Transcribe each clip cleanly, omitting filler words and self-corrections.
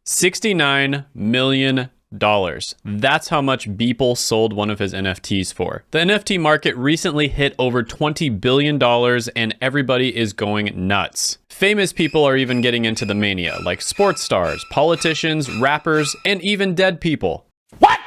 $69 million. That's how much Beeple sold one of his NFTs for. The NFT market recently hit over $20 billion and everybody is going nuts. Famous people are even getting into the mania, like sports stars, politicians, rappers, and even dead people. What?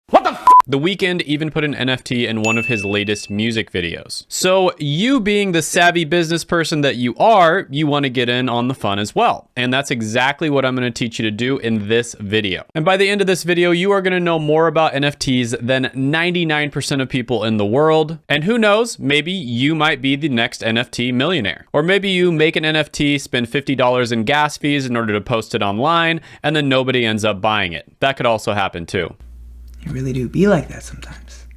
What the f? The Weeknd even put an NFT in one of his latest music videos. So you being the savvy business person that you are, you want to get in on the fun as well. And that's exactly what I'm going to teach you to do in this video. And by the end of this video, you are going to know more about NFTs than 99% of people in the world. And who knows, maybe you might be the next NFT millionaire. Or maybe you make an NFT, spend $50 in gas fees in order to post it online, and then nobody ends up buying it. That could also happen too. You really do be like that sometimes.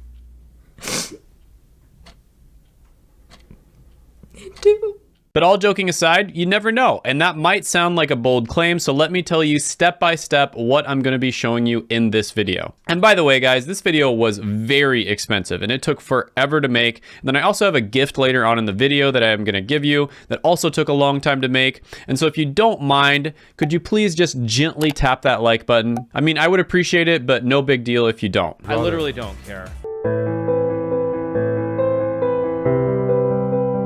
You do. But all joking aside, you never know. And that might sound like a bold claim, so let me tell you step by step what I'm going to be showing you in this video. And by the way, guys, this video was very expensive and it took forever to make. And then I also have a gift later on in the video that I'm going to give you that also took a long time to make. And so if you don't mind, could you please just gently tap that like button? I mean, I would appreciate it, but no big deal if you don't. I literally don't care.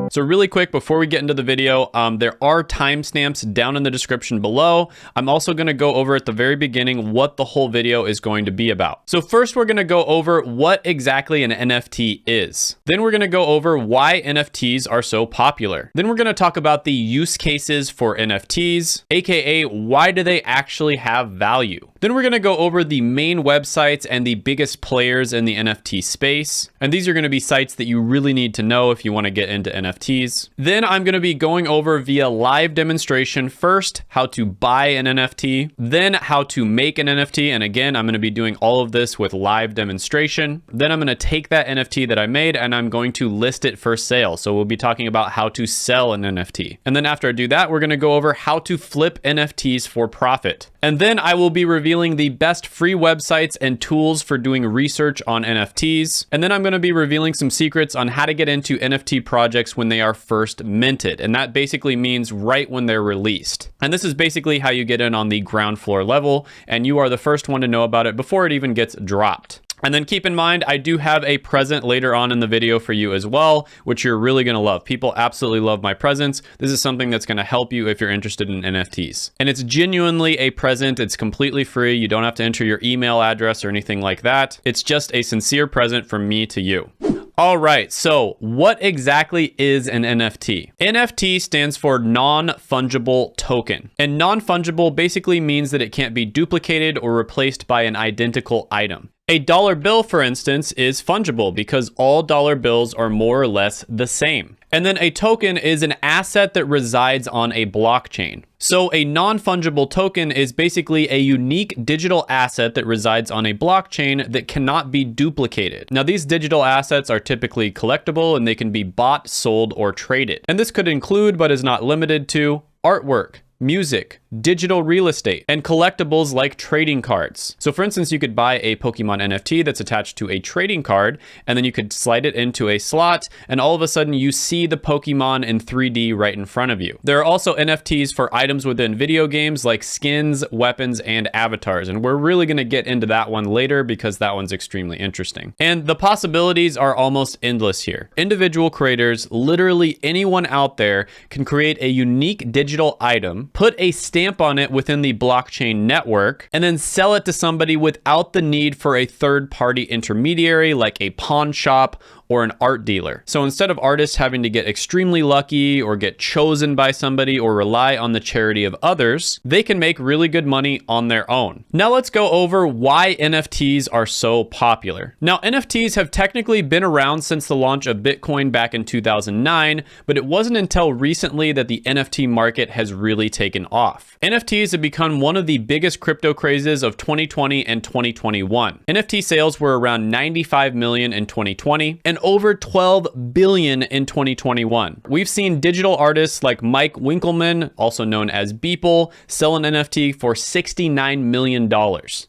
So really quick, before we get into the video, there are timestamps down in the description below. I'm also going to go over at the very beginning what the whole video is going to be about. So first, we're going to go over what exactly an NFT is. Then we're going to go over why NFTs are so popular. Then we're going to talk about the use cases for NFTs, aka why do they actually have value. Then we're going to go over the main websites and the biggest players in the NFT space. And these are going to be sites that you really need to know if you want to get into NFTs. Then I'm going to be going over via live demonstration first how to buy an NFT, then how to make an NFT. And again, I'm going to be doing all of this with live demonstration. Then I'm going to take that NFT that I made and I'm going to list it for sale. So we'll be talking about how to sell an NFT. And then after I do that, we're going to go over how to flip NFTs for profit. And then I will be revealing the best free websites and tools for doing research on NFTs. And then I'm going to be revealing some secrets on how to get into NFT projects when they are first minted. And that basically means right when they're released. And this is basically how you get in on the ground floor level. And you are the first one to know about it before it even gets dropped. And then keep in mind, I do have a present later on in the video for you as well, which you're really going to love. People absolutely love my presents. This is something that's going to help you if you're interested in NFTs. And it's genuinely a present. It's completely free. You don't have to enter your email address or anything like that. It's just a sincere present from me to you. All right, so what exactly is an NFT? NFT stands for non-fungible token. And non-fungible basically means that it can't be duplicated or replaced by an identical item. A dollar bill, for instance, is fungible because all dollar bills are more or less the same. And then a token is an asset that resides on a blockchain. So a non-fungible token is basically a unique digital asset that resides on a blockchain that cannot be duplicated. Now, these digital assets are typically collectible and they can be bought, sold, or traded. And this could include, but is not limited to, artwork, music, digital real estate, and collectibles like trading cards. So for instance, you could buy a Pokemon NFT that's attached to a trading card, and then you could slide it into a slot, and all of a sudden you see the Pokemon in 3D right in front of you. There are also NFTs for items within video games like skins, weapons, and avatars, and we're really going to get into that one later because that one's extremely interesting. And the possibilities are almost endless here. Individual creators, literally anyone out there, can create a unique digital item, put a stamp on it within the blockchain network, and then sell it to somebody without the need for a third-party intermediary like a pawn shop or an art dealer. So instead of artists having to get extremely lucky or get chosen by somebody or rely on the charity of others, they can make really good money on their own. Now let's go over why NFTs are so popular. Now, NFTs have technically been around since the launch of Bitcoin back in 2009, but it wasn't until recently that the NFT market has really taken off. NFTs have become one of the biggest crypto crazes of 2020 and 2021. NFT sales were around 95 million in 2020, and and over 12 billion in 2021. We've seen digital artists like Mike Winkleman, also known as Beeple, sell an NFT for $69 million.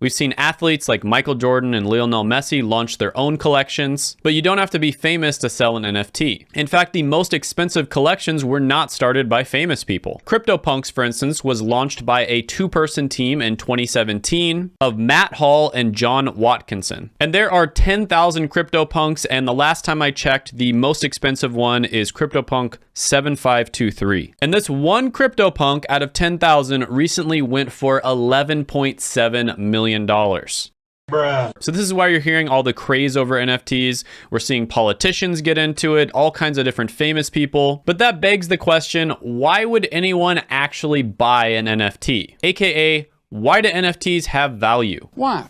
We've seen athletes like Michael Jordan and Lionel Messi launch their own collections, but you don't have to be famous to sell an NFT. In fact, the most expensive collections were not started by famous people. CryptoPunks, for instance, was launched by a two-person team in 2017 of Matt Hall and John Watkinson. And there are 10,000 CryptoPunks, and the last time I checked, the most expensive one is CryptoPunk 7523. And this one CryptoPunk out of 10,000 recently went for $11.7 million. Bruh. So this is why you're hearing all the craze over NFTs. We're seeing politicians get into it, all kinds of different famous people. But that begs the question, why would anyone actually buy an NFT? AKA, why do NFTs have value? Why?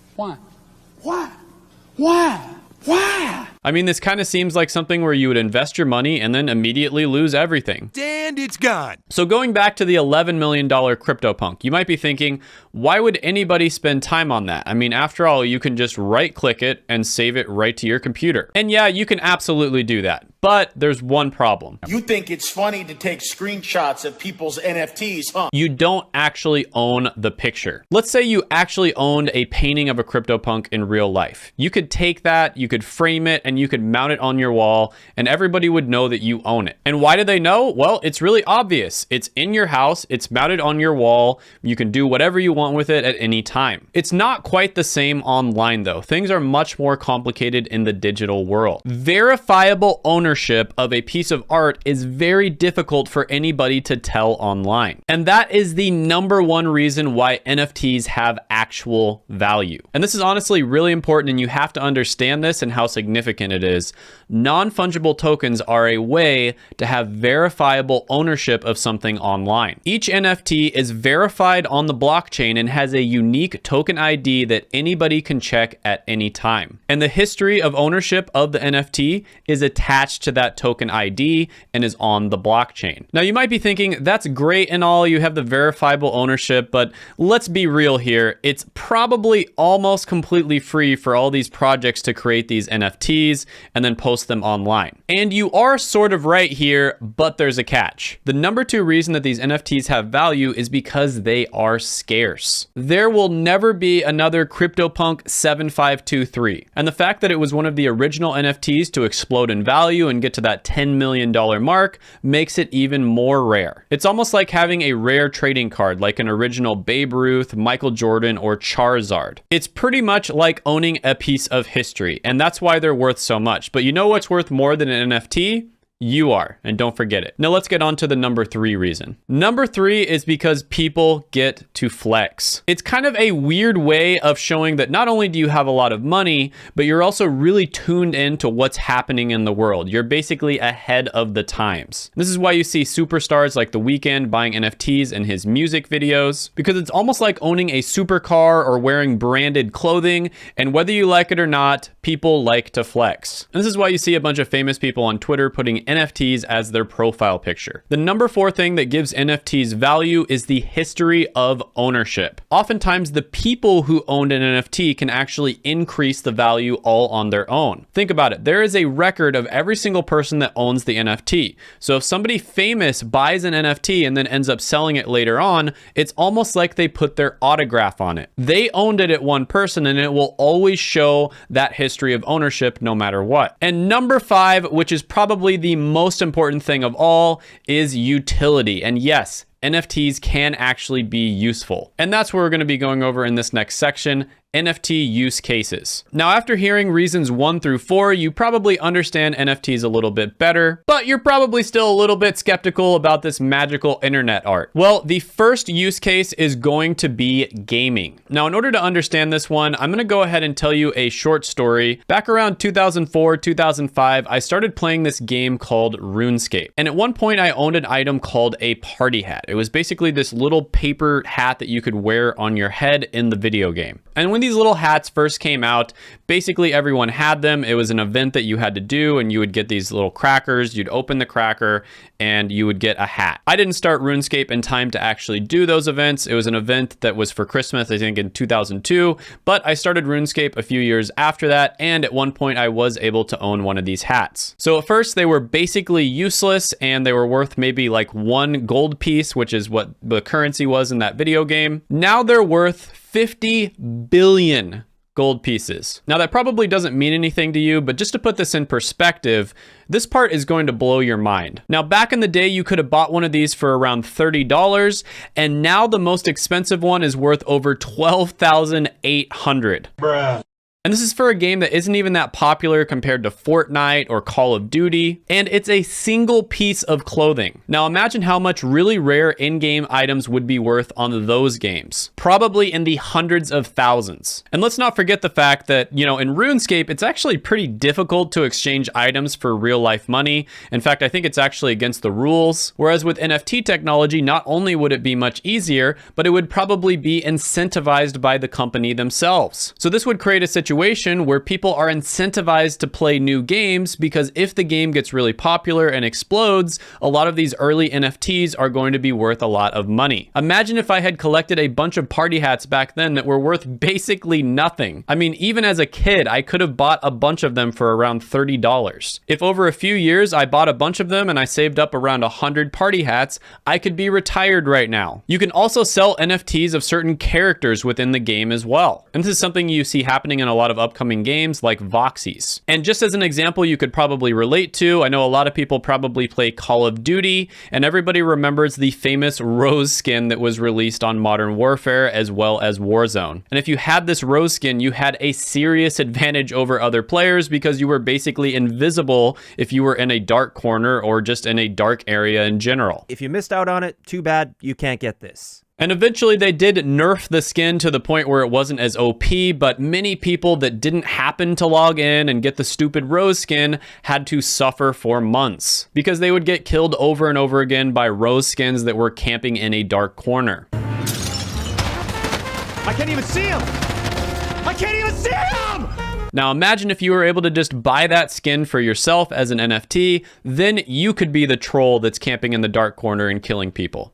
I mean, this kind of seems like something where you would invest your money and then immediately lose everything. And it's gone. So going back to the $11 million CryptoPunk, you might be thinking, why would anybody spend time on that? I mean, after all, you can just right click it and save it right to your computer. And yeah, you can absolutely do that. But there's one problem. You think it's funny to take screenshots of people's NFTs, huh? You don't actually own the picture. Let's say you actually owned a painting of a CryptoPunk in real life. You could take that, you could frame it, and you could mount it on your wall, and everybody would know that you own it. And why do they know? Well, it's really obvious. It's in your house, it's mounted on your wall, you can do whatever you want with it at any time. It's not quite the same online though. Things are much more complicated in the digital world. Verifiable ownership of a piece of art is very difficult for anybody to tell online. And that is the number one reason why NFTs have actual value. And this is honestly really important, and you have to understand this and how significant it is. Non-fungible tokens are a way to have verifiable ownership of something online. Each NFT is verified on the blockchain and has a unique token ID that anybody can check at any time. And the history of ownership of the NFT is attached to that token ID and is on the blockchain. Now you might be thinking, that's great and all, you have the verifiable ownership, but let's be real here. It's probably almost completely free for all these projects to create these NFTs and then post them online. And you are sort of right here, but there's a catch. The number two reason that these NFTs have value is because they are scarce. There will never be another CryptoPunk 7523. And the fact that it was one of the original NFTs to explode in value and get to that $10 million mark makes it even more rare. It's almost like having a rare trading card, like an original Babe Ruth, Michael Jordan, or Charizard. It's pretty much like owning a piece of history, and that's why they're worth so much. But you know what's worth more than an NFT? You are, and don't forget it. Now let's get on to the number three reason. Number three is because people get to flex. It's kind of a weird way of showing that not only do you have a lot of money, but you're also really tuned into what's happening in the world. You're basically ahead of the times. This is why you see superstars like The Weeknd buying NFTs in his music videos, because it's almost like owning a supercar or wearing branded clothing, and whether you like it or not, people like to flex. And this is why you see a bunch of famous people on Twitter putting NFTs as their profile picture. The number four thing that gives NFTs value is the history of ownership. Oftentimes, the people who owned an NFT can actually increase the value all on their own. Think about it. There is a record of every single person that owns the NFT. So if somebody famous buys an NFT and then ends up selling it later on, it's almost like they put their autograph on it. They owned it at one person, and it will always show that history of ownership no matter what. And number five, which is probably the most important thing of all, is utility. And yes, NFTs can actually be useful. And that's what we're going to be going over in this next section. NFT use cases. Now, after hearing reasons 1 through 4, you probably understand NFTs a little bit better, but you're probably still a little bit skeptical about this magical internet art. Well, the first use case is going to be gaming. Now, in order to understand this one, I'm going to go ahead and tell you a short story. Back around 2004, 2005, I started playing this game called RuneScape. And at one point, I owned an item called a party hat. It was basically this little paper hat that you could wear on your head in the video game. And when when these little hats first came out, basically everyone had them. It was an event that you had to do, and you would get these little crackers. You'd open the cracker and you would get a hat. I didn't start RuneScape in time to actually do those events. It was an event that was for Christmas, I think in 2002, but I started RuneScape a few years after that, and at one point I was able to own one of these hats. So at first they were basically useless, and they were worth maybe like 1 gold piece, which is what the currency was in that video game. Now they're worth 50 billion gold pieces. Now that probably doesn't mean anything to you, but just to put this in perspective, this part is going to blow your mind. Now, back in the day, you could have bought one of these for around $30, and now the most expensive one is worth over $12,800. Bruh. And this is for a game that isn't even that popular compared to Fortnite or Call of Duty, and it's a single piece of clothing. Now imagine how much really rare in-game items would be worth on those games. Probably in the hundreds of thousands. And let's not forget the fact that, you know, in RuneScape, it's actually pretty difficult to exchange items for real life money. In fact, I think it's actually against the rules. Whereas with NFT technology, not only would it be much easier, but it would probably be incentivized by the company themselves. So this would create a situation where people are incentivized to play new games, because if the game gets really popular and explodes, a lot of these early NFTs are going to be worth a lot of money. Imagine if I had collected a bunch of party hats back then that were worth basically nothing. I mean, even as a kid, I could have bought a bunch of them for around $30. If over a few years I bought a bunch of them and I saved up around 100 party hats, I could be retired right now. You can also sell NFTs of certain characters within the game as well. And this is something you see happening in a lot of upcoming games like Voxies. And just as an example you could probably relate to, I know a lot of people probably play Call of Duty, and everybody remembers the famous Rose skin that was released on Modern Warfare as well as Warzone. And if you had this Rose skin, you had a serious advantage over other players because you were basically invisible if you were in a dark corner or just in a dark area in general. If you missed out on it, too bad, you can't get this. And eventually they did nerf the skin to the point where it wasn't as OP, but many people that didn't happen to log in and get the stupid Rose skin had to suffer for months because they would get killed over and over again by Rose skins that were camping in a dark corner. I can't even see him! I can't even see him! Now imagine if you were able to just buy that skin for yourself as an NFT, then you could be the troll that's camping in the dark corner and killing people.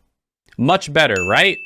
Much better, right?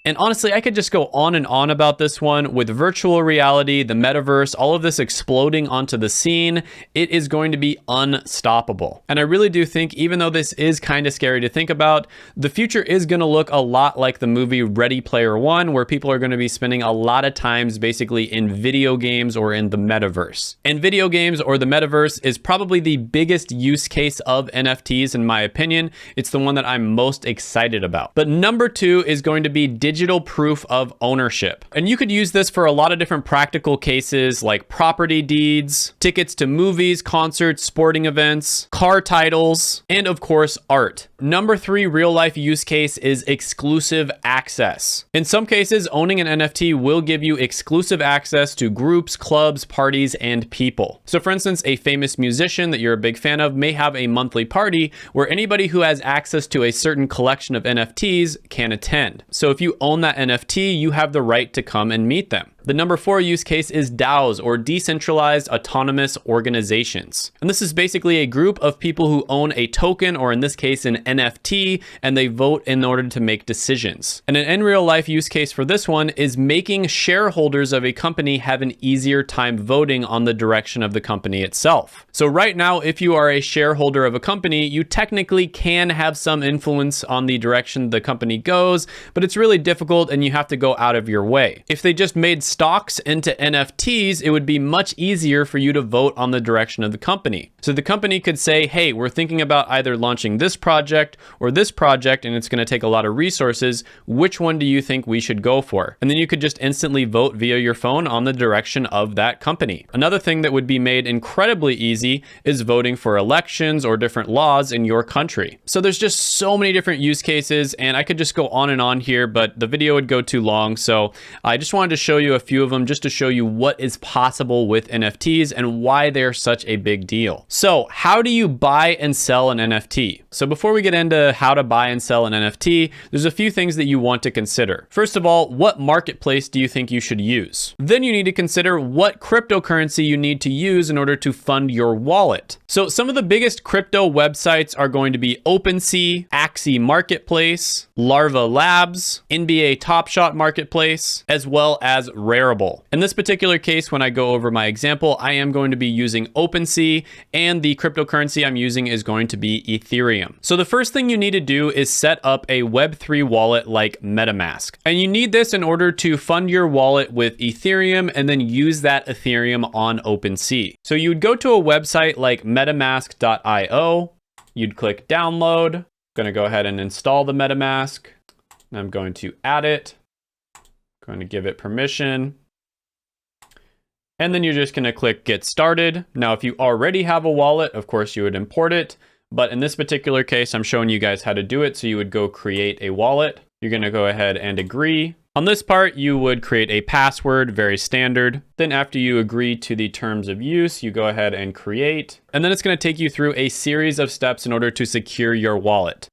And honestly, I could just go on and on about this one. With virtual reality, the metaverse, all of this exploding onto the scene, it is going to be unstoppable. And I really do think, even though this is kind of scary to think about, the future is going to look a lot like the movie Ready Player One, where people are going to be spending a lot of times basically in video games or in the metaverse. And video games or the metaverse is probably the biggest use case of NFTs in my opinion. It's the one that I'm most excited about. But number 2 is going to be digital proof of ownership. And you could use this for a lot of different practical cases like property deeds, tickets to movies, concerts, sporting events, car titles, and of course, art. Number 3 real life use case is exclusive access. In some cases, owning an NFT will give you exclusive access to groups, clubs, parties, and people. So for instance, a famous musician that you're a big fan of may have a monthly party where anybody who has access to a certain collection of NFTs can attend. So if you own that NFT, you have the right to come and meet them. The number 4 use case is DAOs, or decentralized autonomous organizations. And this is basically a group of people who own a token, or in this case, an NFT, and they vote in order to make decisions. And an in real life use case for this one is making shareholders of a company have an easier time voting on the direction of the company itself. So right now, if you are a shareholder of a company, you technically can have some influence on the direction the company goes, but it's really difficult and you have to go out of your way. If they just made stocks into NFTs, it would be much easier for you to vote on the direction of the company. So the company could say, hey, we're thinking about either launching this project or this project, and it's going to take a lot of resources. Which one do you think we should go for? And then you could just instantly vote via your phone on the direction of that company. Another thing that would be made incredibly easy is voting for elections or different laws in your country. So there's just so many different use cases, and I could just go on and on here, but the video would go too long. So I just wanted to show you a few of them just to show you what is possible with NFTs and why they're such a big deal. So how do you buy and sell an NFT? So before we get into how to buy and sell an NFT, there's a few things that you want to consider. First of all, what marketplace do you think you should use? Then you need to consider what cryptocurrency you need to use in order to fund your wallet. So some of the biggest crypto websites are going to be OpenSea, Axie Marketplace, Larva Labs, NBA Top Shot Marketplace, as well as Rarible. In this particular case, when I go over my example, I am going to be using OpenSea, and the cryptocurrency I'm using is going to be Ethereum. So the first thing you need to do is set up a Web3 wallet like MetaMask. And you need this in order to fund your wallet with Ethereum and then use that Ethereum on OpenSea. So you would go to a website like metamask.io, you'd click download. I'm going to go ahead and install the MetaMask. And I'm going to add it. Going to give it permission. And then you're just going to click get started. Now, if you already have a wallet, of course you would import it. But in this particular case, I'm showing you guys how to do it. So you would go create a wallet. You're going to go ahead and agree. On this part, you would create a password, very standard. Then after you agree to the terms of use, you go ahead and create. And then it's going to take you through a series of steps in order to secure your wallet.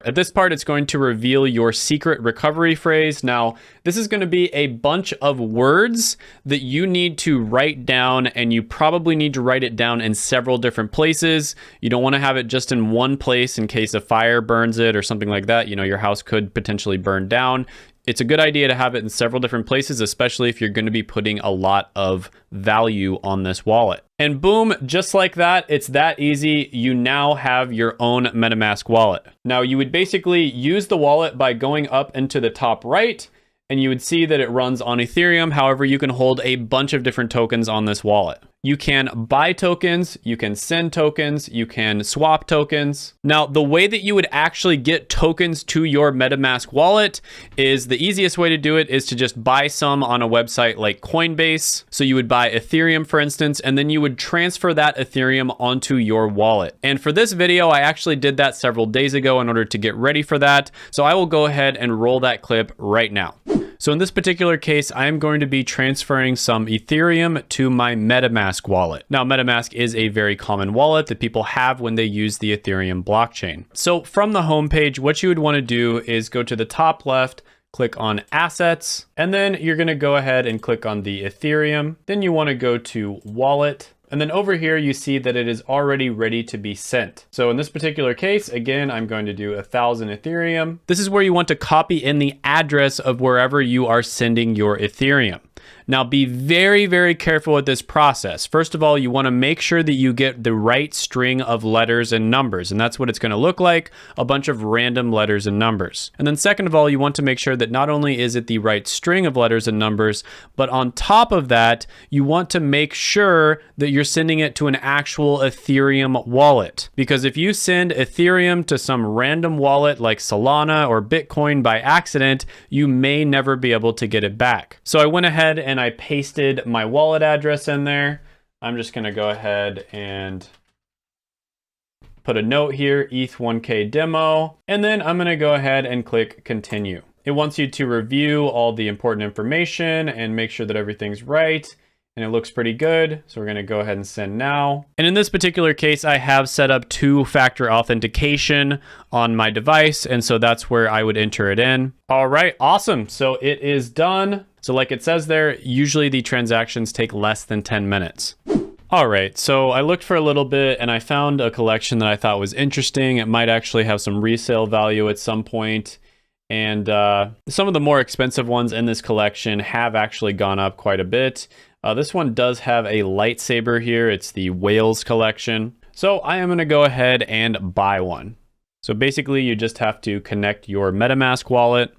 At this part, it's going to reveal your secret recovery phrase. Now, this is going to be a bunch of words that you need to write down, and you probably need to write it down in several different places. You don't want to have it just in one place in case a fire burns it or something like that. You know, your house could potentially burn down. It's a good idea to have it in several different places, especially if you're going to be putting a lot of value on this wallet. And boom, just like that, it's that easy. You now have your own MetaMask wallet. Now you would basically use the wallet by going up into the top right, and you would see that it runs on Ethereum. However, you can hold a bunch of different tokens on this wallet. You can buy tokens, you can send tokens, you can swap tokens. Now, the way that you would actually get tokens to your MetaMask wallet is the easiest way to do it is to just buy some on a website like Coinbase. So you would buy Ethereum, for instance, and then you would transfer that Ethereum onto your wallet. And for this video, I actually did that several days ago in order to get ready for that. So I will go ahead and roll that clip right now. So in this particular case, I am going to be transferring some Ethereum to my MetaMask wallet. Now, MetaMask is a very common wallet that people have when they use the Ethereum blockchain. So from the homepage, what you would want to do is go to the top left, click on assets, and then you're going to go ahead and click on the Ethereum. Then you want to go to wallet. And then over here, you see that it is already ready to be sent. So in this particular case, again, I'm going to do 1,000 Ethereum. This is where you want to copy in the address of wherever you are sending your Ethereum. Now, be very, very careful with this process. First of all, you want to make sure that you get the right string of letters and numbers, and that's what it's going to look like, a bunch of random letters and numbers. And then second of all, you want to make sure that not only is it the right string of letters and numbers, but on top of that, you want to make sure that you're sending it to an actual Ethereum wallet. Because if you send Ethereum to some random wallet like Solana or Bitcoin by accident, you may never be able to get it back. So I went ahead and I pasted my wallet address in there. I'm just going to go ahead and put a note here, ETH1K demo, and then I'm going to go ahead and click continue. It wants you to review all the important information and make sure that everything's right. And it looks pretty good. So we're going to go ahead and send now. And in this particular case, I have set up 2-factor authentication on my device. And so that's where I would enter it in. All right, awesome. So it is done. So like it says there, usually the transactions take less than 10 minutes. All right, so I looked for a little bit and I found a collection that I thought was interesting. It might actually have some resale value at some point. And some of the more expensive ones in this collection have actually gone up quite a bit. This one does have a lightsaber here. It's the Whales collection. So I am going to go ahead and buy one. So basically you just have to connect your MetaMask wallet.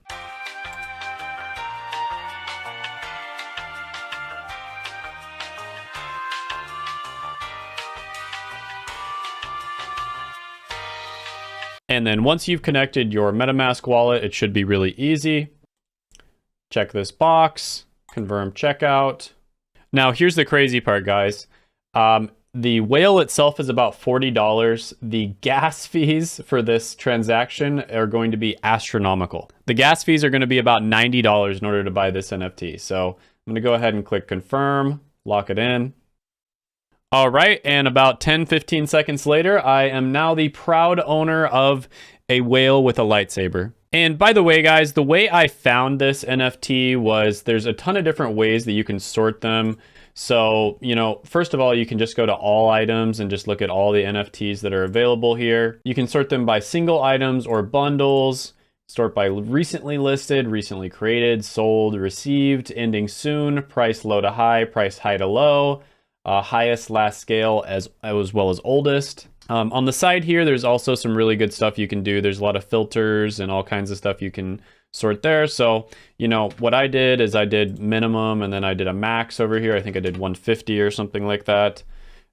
And then once you've connected your MetaMask wallet, it should be really easy. Check this box, confirm checkout. Now, here's the crazy part, guys. The whale itself is about $40. The gas fees for this transaction are going to be astronomical. The gas fees are going to be about $90 in order to buy this NFT. So I'm going to go ahead and click confirm, lock it in. All right, and about 10-15 seconds later, I am now the proud owner of a whale with a lightsaber. And by the way, guys, the way I found this NFT was there's a ton of different ways that you can sort them. So, you know, first of all, you can just go to all items and just look at all the NFTs that are available here. You can sort them by single items or bundles, sort by recently listed, recently created, sold, received, ending soon, price low to high, price high to low, highest last scale as well as oldest. On the side here, there's also some really good stuff you can do. There's a lot of filters and all kinds of stuff you can sort there. So, you know, what I did is I did minimum and then I did a max over here. I think I did 150 or something like that.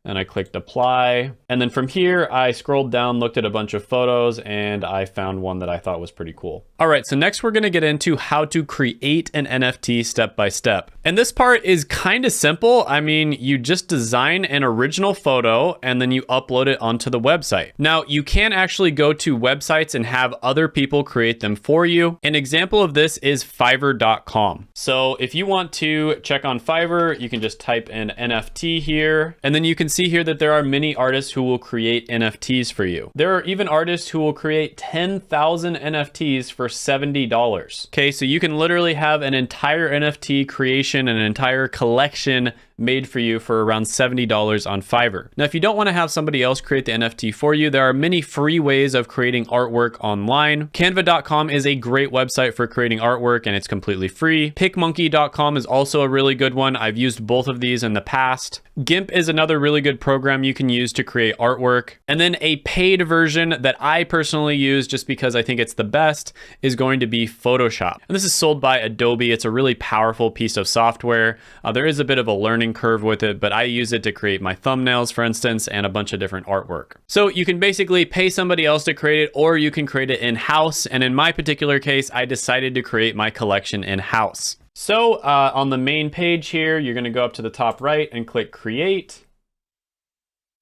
And I clicked apply. And then from here, I scrolled down, looked at a bunch of photos, and I found one that I thought was pretty cool. All right, so next we're gonna get into how to create an NFT step by step. And this part is kind of simple. I mean, you just design an original photo and then you upload it onto the website. Now, you can actually go to websites and have other people create them for you. An example of this is Fiverr.com. So if you want to check on Fiverr, you can just type in NFT here, and then you can see here that there are many artists who will create NFTs for you. There are even artists who will create 10,000 NFTs for $70. Okay, so you can literally have an entire NFT creation, an entire collection made for you for around $70 on Fiverr. Now, if you don't want to have somebody else create the NFT for you, there are many free ways of creating artwork online. Canva.com is a great website for creating artwork and it's completely free. PicMonkey.com is also a really good one. I've used both of these in the past. GIMP is another really good program you can use to create artwork. And then a paid version that I personally use just because I think it's the best is going to be Photoshop. And this is sold by Adobe. It's a really powerful piece of software. There is a bit of a learning curve with it, but I use it to create my thumbnails, for instance, and a bunch of different artwork. So you can basically pay somebody else to create it, or you can create it in-house. And in my particular case, I decided to create my collection in-house. So on the main page here, you're going to go up to the top right and click create.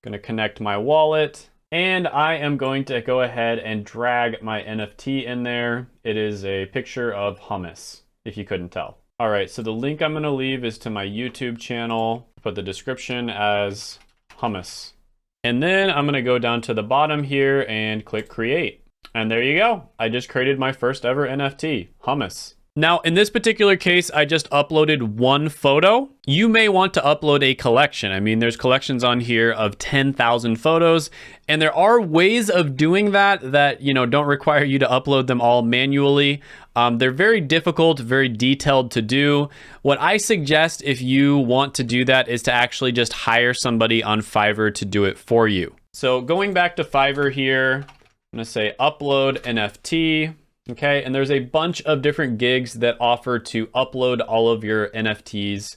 Going to connect my wallet, and I am going to go ahead and drag my NFT in there. It is a picture of hummus, if you couldn't tell. All right, so the link I'm gonna leave is to my YouTube channel, put the description as hummus. And then I'm gonna go down to the bottom here and click create. And there you go. I just created my first ever NFT, hummus. Now, in this particular case, I just uploaded one photo. You may want to upload a collection. I mean, there's collections on here of 10,000 photos, and there are ways of doing that, you know, don't require you to upload them all manually. They're very difficult, very detailed to do. What I suggest if you want to do that is to actually just hire somebody on Fiverr to do it for you. So going back to Fiverr here, I'm gonna say upload NFT. Okay, and there's a bunch of different gigs that offer to upload all of your NFTs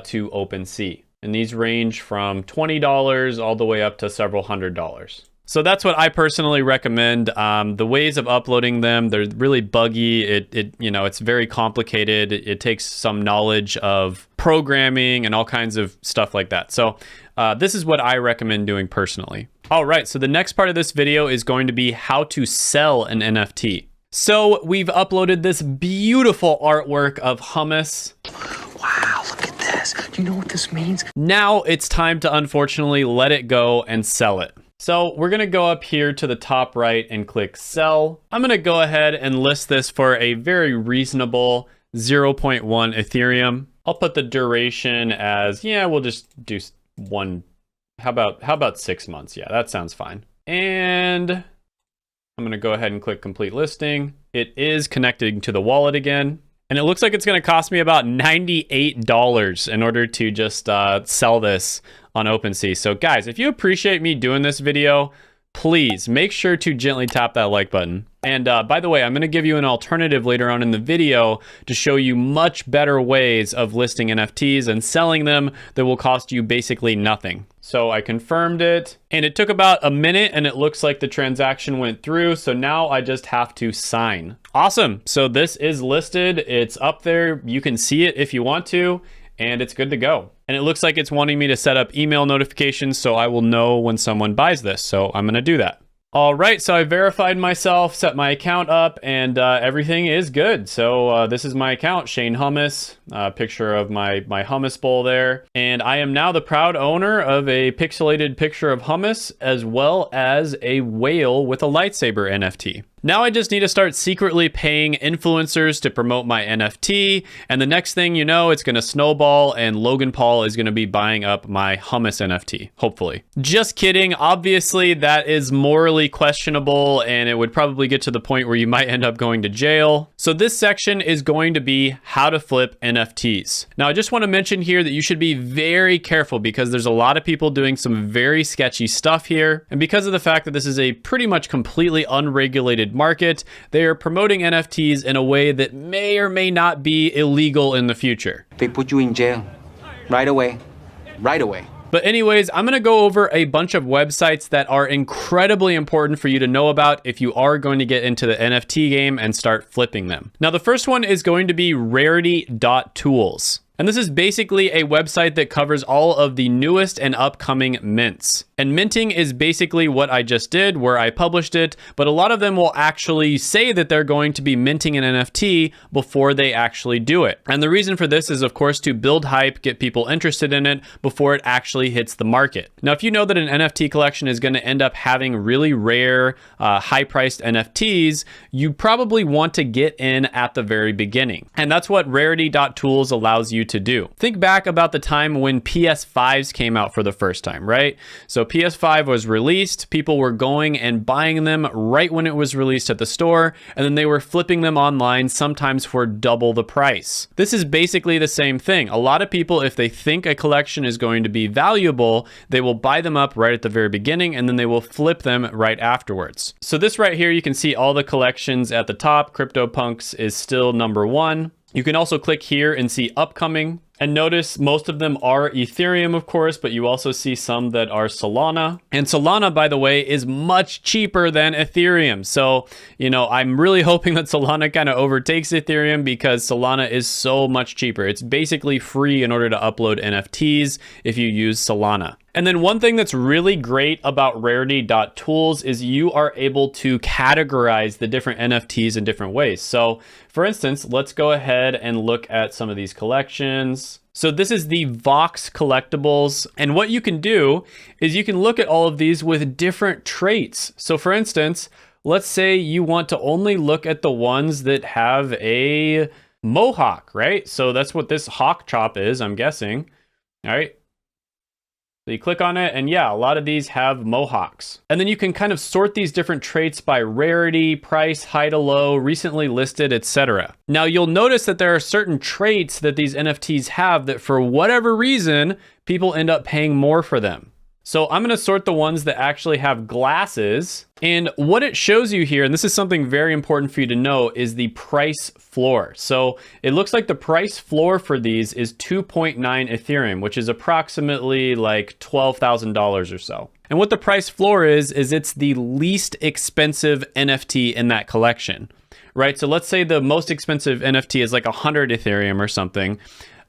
to OpenSea. And these range from $20 all the way up to several $100s. So that's what I personally recommend. The ways of uploading them, they're really buggy. It's very complicated. It takes some knowledge of programming and all kinds of stuff like that. So this is what I recommend doing personally. All right, so the next part of this video is going to be how to sell an NFT. So we've uploaded this beautiful artwork of hummus. Wow, look at this. Do you know what this means? Now it's time to unfortunately let it go and sell it. So we're gonna go up here to the top right and click sell. I'm gonna go ahead and list this for a very reasonable 0.1 Ethereum. I'll put the duration as, we'll just do one. How about 6 months? Yeah, that sounds fine. And I'm gonna go ahead and click complete listing. It is connecting to the wallet again. And it looks like it's gonna cost me about $98 in order to just sell this on OpenSea. So guys, if you appreciate me doing this video, please make sure to gently tap that like button. And by the way, I'm gonna give you an alternative later on in the video to show you much better ways of listing NFTs and selling them that will cost you basically nothing. So I confirmed it, and it took about a minute, and it looks like the transaction went through. So now I just have to sign. Awesome. So this is listed. It's up there. You can see it if you want to. and it's good to go. And it looks like it's wanting me to set up email notifications so I will know when someone buys this. So I'm gonna do that. All right, so I verified myself, set my account up, and everything is good. So this is my account, Shane Hummus, picture of my hummus bowl there. And I am now the proud owner of a pixelated picture of hummus, as well as a whale with a lightsaber NFT. Now I just need to start secretly paying influencers to promote my NFT, and the next thing you know, it's gonna snowball and Logan Paul is gonna be buying up my hummus NFT, hopefully. Just kidding, obviously that is morally questionable and it would probably get to the point where you might end up going to jail. So this section is going to be how to flip NFTs. Now I just wanna mention here that you should be very careful because there's a lot of people doing some very sketchy stuff here. And because of the fact that this is a pretty much completely unregulated market, they are promoting NFTs in a way that may or may not be illegal in the future. They put you in jail right away. Right away. But anyways, I'm gonna go over a bunch of websites that are incredibly important for you to know about if you are going to get into the NFT game and start flipping them. Now, the first one is going to be rarity.tools. And this is basically a website that covers all of the newest and upcoming mints. And minting is basically what I just did, where I published it, but a lot of them will actually say that they're going to be minting an NFT before they actually do it. And the reason for this is, of course, to build hype, get people interested in it before it actually hits the market. Now, if you know that an NFT collection is going to end up having really rare, high-priced NFTs, you probably want to get in at the very beginning. And that's what rarity.tools allows you to do. Think back about the time when PS5s came out for the first time, right? So PS5 was released, people were going and buying them right when it was released at the store, and then they were flipping them online, sometimes for double the price. This is basically the same thing. A lot of people, if they think a collection is going to be valuable, they will buy them up right at the very beginning, and then they will flip them right afterwards. So this right here, you can see all the collections at the top. CryptoPunks is still number one. You can also click here and see upcoming, and notice most of them are Ethereum, of course, but you also see some that are Solana. And Solana, by the way, is much cheaper than Ethereum. So, you know, I'm really hoping that Solana kind of overtakes Ethereum because Solana is so much cheaper. It's basically free in order to upload NFTs if you use Solana. And then one thing that's really great about rarity.tools is you are able to categorize the different NFTs in different ways. So for instance, let's go ahead and look at some of these collections. So this is the Vox collectibles. And what you can do is you can look at all of these with different traits. So for instance, let's say you want to only look at the ones that have a mohawk, right? So that's what this hawk chop is, I'm guessing. All right. So you click on it and yeah, a lot of these have mohawks. And then you can kind of sort these different traits by rarity, price, high to low, recently listed, etc. Now you'll notice that there are certain traits that these NFTs have that for whatever reason, people end up paying more for them. So I'm gonna sort the ones that actually have glasses. And what it shows you here, and this is something very important for you to know, is the price floor. So it looks like the price floor for these is 2.9 Ethereum, which is approximately like $12,000 or so. And what the price floor is it's the least expensive NFT in that collection, right? So let's say the most expensive NFT is like 100 Ethereum or something.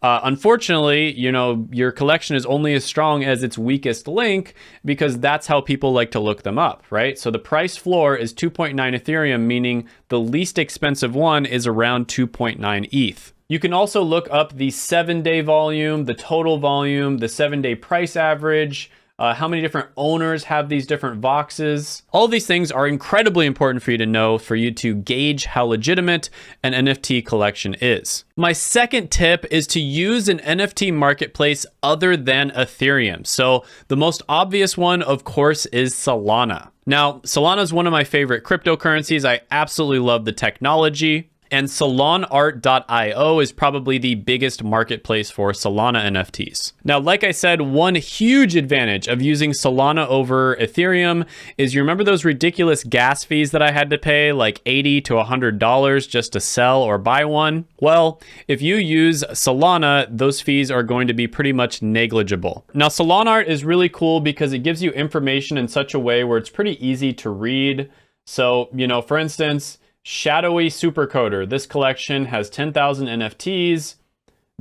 Unfortunately, you know, your collection is only as strong as its weakest link because that's how people like to look them up, right? So the price floor is 2.9 Ethereum, meaning the least expensive one is around 2.9 ETH. You can also look up the 7-day volume, the total volume, the 7-day price average, how many different owners have these different Voxes. All these things are incredibly important for you to know, for you to gauge how legitimate an NFT collection is. My second tip is to use an NFT marketplace other than Ethereum. So the most obvious one, of course, is Solana. Now, Solana is one of my favorite cryptocurrencies. I absolutely love the technology. And SolanaArt.io is probably the biggest marketplace for Solana NFTs. Now, like I said, one huge advantage of using Solana over Ethereum is, you remember those ridiculous gas fees that I had to pay, like $80 to $100 just to sell or buy one? Well, if you use Solana, those fees are going to be pretty much negligible. Now, SolanaArt is really cool because it gives you information in such a way where it's pretty easy to read. So, you know, for instance, Shadowy Supercoder. This collection has 10,000 NFTs.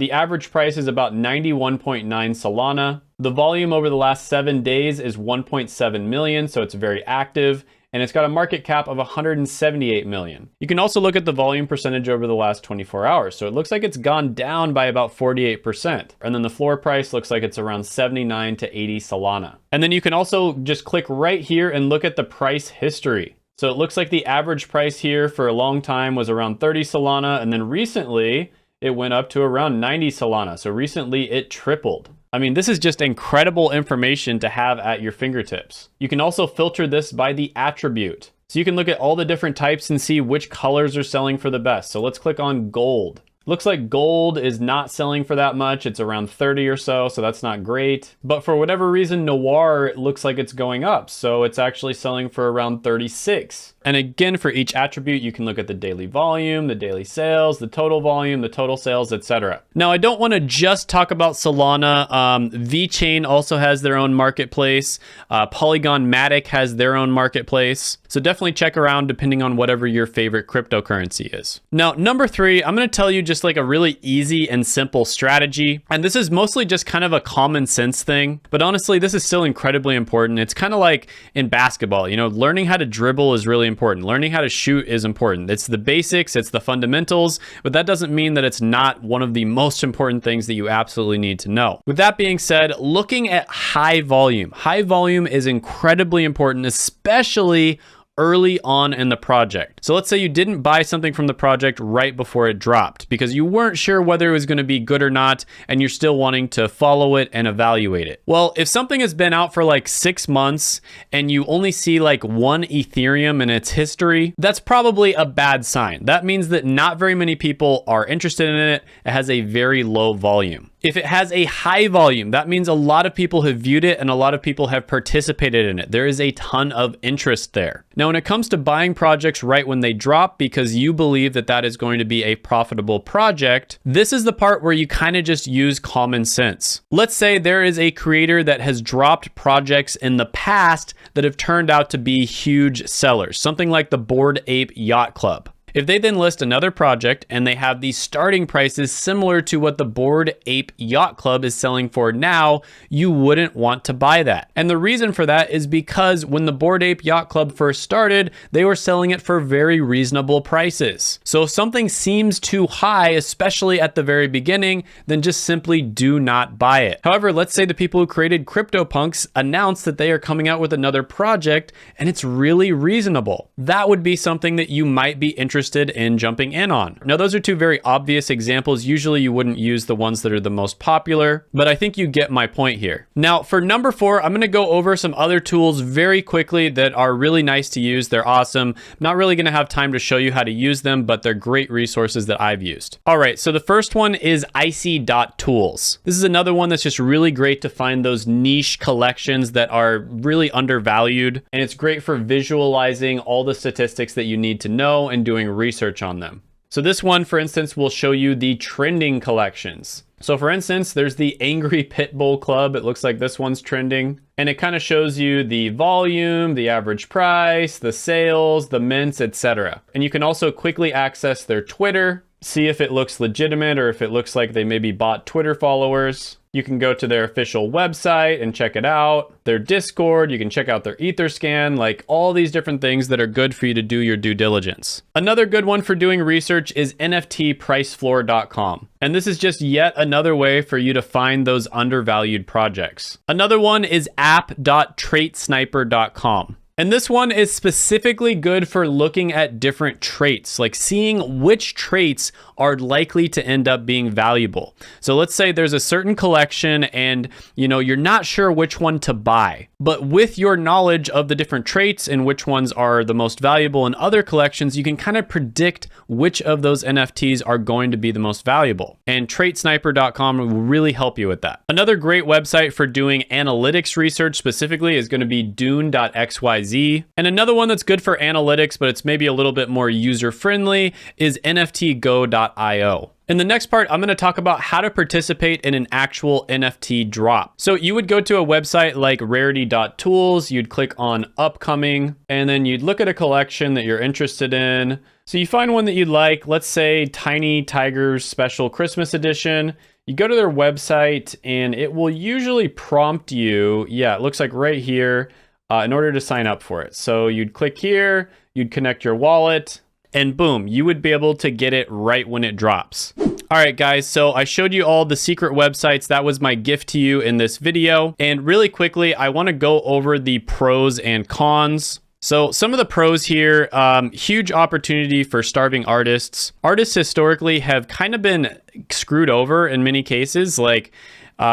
The average price is about 91.9 Solana. The volume over the last 7 days is 1.7 million, so it's very active. And it's got a market cap of 178 million. You can also look at the volume percentage over the last 24 hours. So it looks like it's gone down by about 48%. And then the floor price looks like it's around 79 to 80 Solana. And then you can also just click right here and look at the price history. So it looks like the average price here for a long time was around 30 Solana. And then recently it went up to around 90 Solana. So recently it tripled. I mean, this is just incredible information to have at your fingertips. You can also filter this by the attribute. So you can look at all the different types and see which colors are selling for the best. So let's click on gold. Looks like gold is not selling for that much. It's around 30 or so that's not great. But for whatever reason, noir looks like it's going up. So it's actually selling for around 36. And again, for each attribute, you can look at the daily volume, the daily sales, the total volume, the total sales, etc. Now, I don't want to just talk about Solana. VeChain also has their own marketplace. Polygon Matic has their own marketplace. So definitely check around depending on whatever your favorite cryptocurrency is. Now, number 3, I'm going to tell you just like a really easy and simple strategy. And this is mostly just kind of a common sense thing. But honestly, this is still incredibly important. It's kind of like in basketball, you know, learning how to dribble is really important. Learning how to shoot is important. It's the basics, it's the fundamentals, but that doesn't mean that it's not one of the most important things that you absolutely need to know. With that being said, looking at high volume. High volume is incredibly important, especially early on in the project. So let's say you didn't buy something from the project right before it dropped because you weren't sure whether it was going to be good or not, and you're still wanting to follow it and evaluate it. Well, if something has been out for like 6 months and you only see like 1 Ethereum in its history, that's probably a bad sign. That means that not very many people are interested in it. It has a very low volume. If it has a high volume, that means a lot of people have viewed it and a lot of people have participated in it. There is a ton of interest there. Now, when it comes to buying projects right when they drop because you believe that that is going to be a profitable project, this is the part where you kind of just use common sense. Let's say there is a creator that has dropped projects in the past that have turned out to be huge sellers, something like the Bored Ape Yacht Club. If they then list another project and they have these starting prices similar to what the Bored Ape Yacht Club is selling for now, you wouldn't want to buy that. And the reason for that is because when the Bored Ape Yacht Club first started, they were selling it for very reasonable prices. So if something seems too high, especially at the very beginning, then just simply do not buy it. However, let's say the people who created CryptoPunks announce that they are coming out with another project and it's really reasonable. That would be something that you might be interested in jumping in on. Now, those are 2 very obvious examples. Usually you wouldn't use the ones that are the most popular, but I think you get my point here. Now, for number 4, I'm going to go over some other tools very quickly that are really nice to use. They're awesome. I'm not really going to have time to show you how to use them, but they're great resources that I've used. All right, so the first one is icy.tools. This is another one that's just really great to find those niche collections that are really undervalued, and it's great for visualizing all the statistics that you need to know and doing research on them. So this one, for instance, will show you the trending collections. So for instance, there's the Angry Pitbull Club. It looks like this one's trending. And it kind of shows you the volume, the average price, the sales, the mints, etc. And you can also quickly access their Twitter, see if it looks legitimate or if it looks like they maybe bought Twitter followers. You can go to their official website and check it out. Their Discord, you can check out their Etherscan, like all these different things that are good for you to do your due diligence. Another good one for doing research is NFTpricefloor.com. And this is just yet another way for you to find those undervalued projects. Another one is app.traitsniper.com. And this one is specifically good for looking at different traits, like seeing which traits are likely to end up being valuable. So let's say there's a certain collection and you're not sure which one to buy, but with your knowledge of the different traits and which ones are the most valuable in other collections, you can kind of predict which of those NFTs are going to be the most valuable. And traitsniper.com will really help you with that. Another great website for doing analytics research specifically is going to be dune.xyz. And another one that's good for analytics, but it's maybe a little bit more user-friendly, is nftgo.io. In the next part, I'm going to talk about how to participate in an actual NFT drop. So you would go to a website like rarity.tools, you'd click on upcoming, and then you'd look at a collection that you're interested in. So you find one that you like, let's say Tiny Tiger's Special Christmas Edition. You go to their website and it will usually prompt you, yeah, it looks like right here, in order to sign up for it. So you'd click here, you'd connect your wallet, and boom, you would be able to get it right when it drops. All right, guys, so I showed you all the secret websites. That was my gift to you in this video. And really quickly, I want to go over the pros and cons. So some of the pros here, huge opportunity for starving artists. Artists historically have kind of been screwed over in many cases. Like,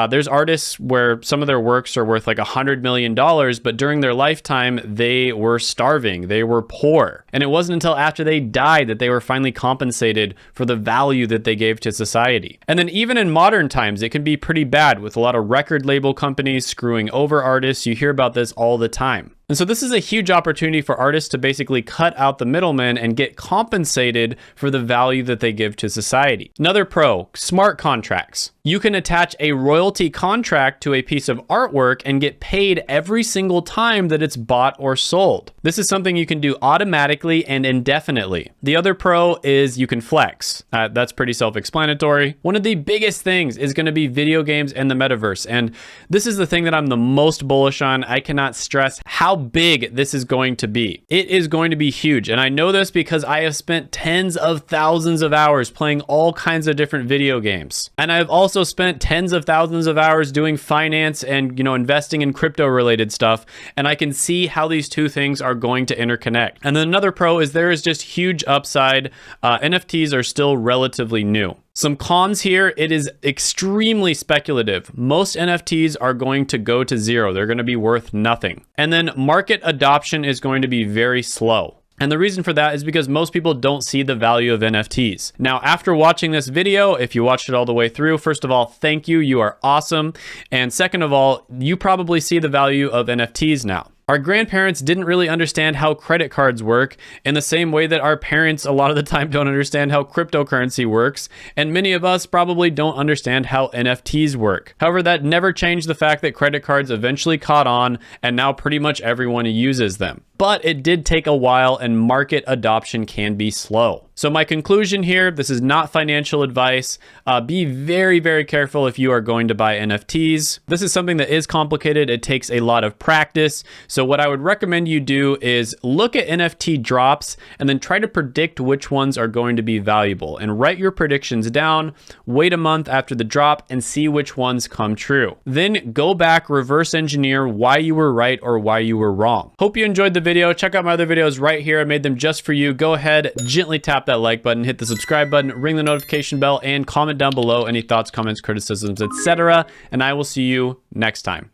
there's artists where some of their works are worth like $100 million, but during their lifetime, they were starving, they were poor. And it wasn't until after they died that they were finally compensated for the value that they gave to society. And then even in modern times, it can be pretty bad with a lot of record label companies screwing over artists. You hear about this all the time. And so this is a huge opportunity for artists to basically cut out the middlemen and get compensated for the value that they give to society. Another pro, smart contracts. You can attach a royalty contract to a piece of artwork and get paid every single time that it's bought or sold. This is something you can do automatically and indefinitely. The other pro is you can flex. That's pretty self-explanatory. One of the biggest things is going to be video games and the metaverse. And this is the thing that I'm the most bullish on. I cannot stress how big this is going to be. It is going to be huge. And I know this because I have spent tens of thousands of hours playing all kinds of different video games. And I've also spent tens of thousands of hours doing finance and, investing in crypto related stuff. And I can see how these two things are going to interconnect. And then another pro is there is just huge upside. NFTs are still relatively new. Some cons here, it is extremely speculative. Most NFTs are going to go to zero. They're going to be worth nothing. And then market adoption is going to be very slow. And the reason for that is because most people don't see the value of NFTs. Now, after watching this video, if you watched it all the way through, first of all, thank you. You are awesome. And second of all, you probably see the value of NFTs now. Our grandparents didn't really understand how credit cards work in the same way that our parents a lot of the time don't understand how cryptocurrency works, and many of us probably don't understand how NFTs work. However, that never changed the fact that credit cards eventually caught on, and now pretty much everyone uses them. But it did take a while, and market adoption can be slow. So my conclusion here, this is not financial advice. Be very, very careful if you are going to buy NFTs. This is something that is complicated. It takes a lot of practice. So what I would recommend you do is look at NFT drops and then try to predict which ones are going to be valuable and write your predictions down, wait a month after the drop and see which ones come true. Then go back, reverse engineer why you were right or why you were wrong. Hope you enjoyed the video. Check out my other videos right here. I made them just for you. Go ahead, gently tap that like button, hit the subscribe button, ring the notification bell, and comment down below any thoughts, comments, criticisms, etc. And I will see you next time.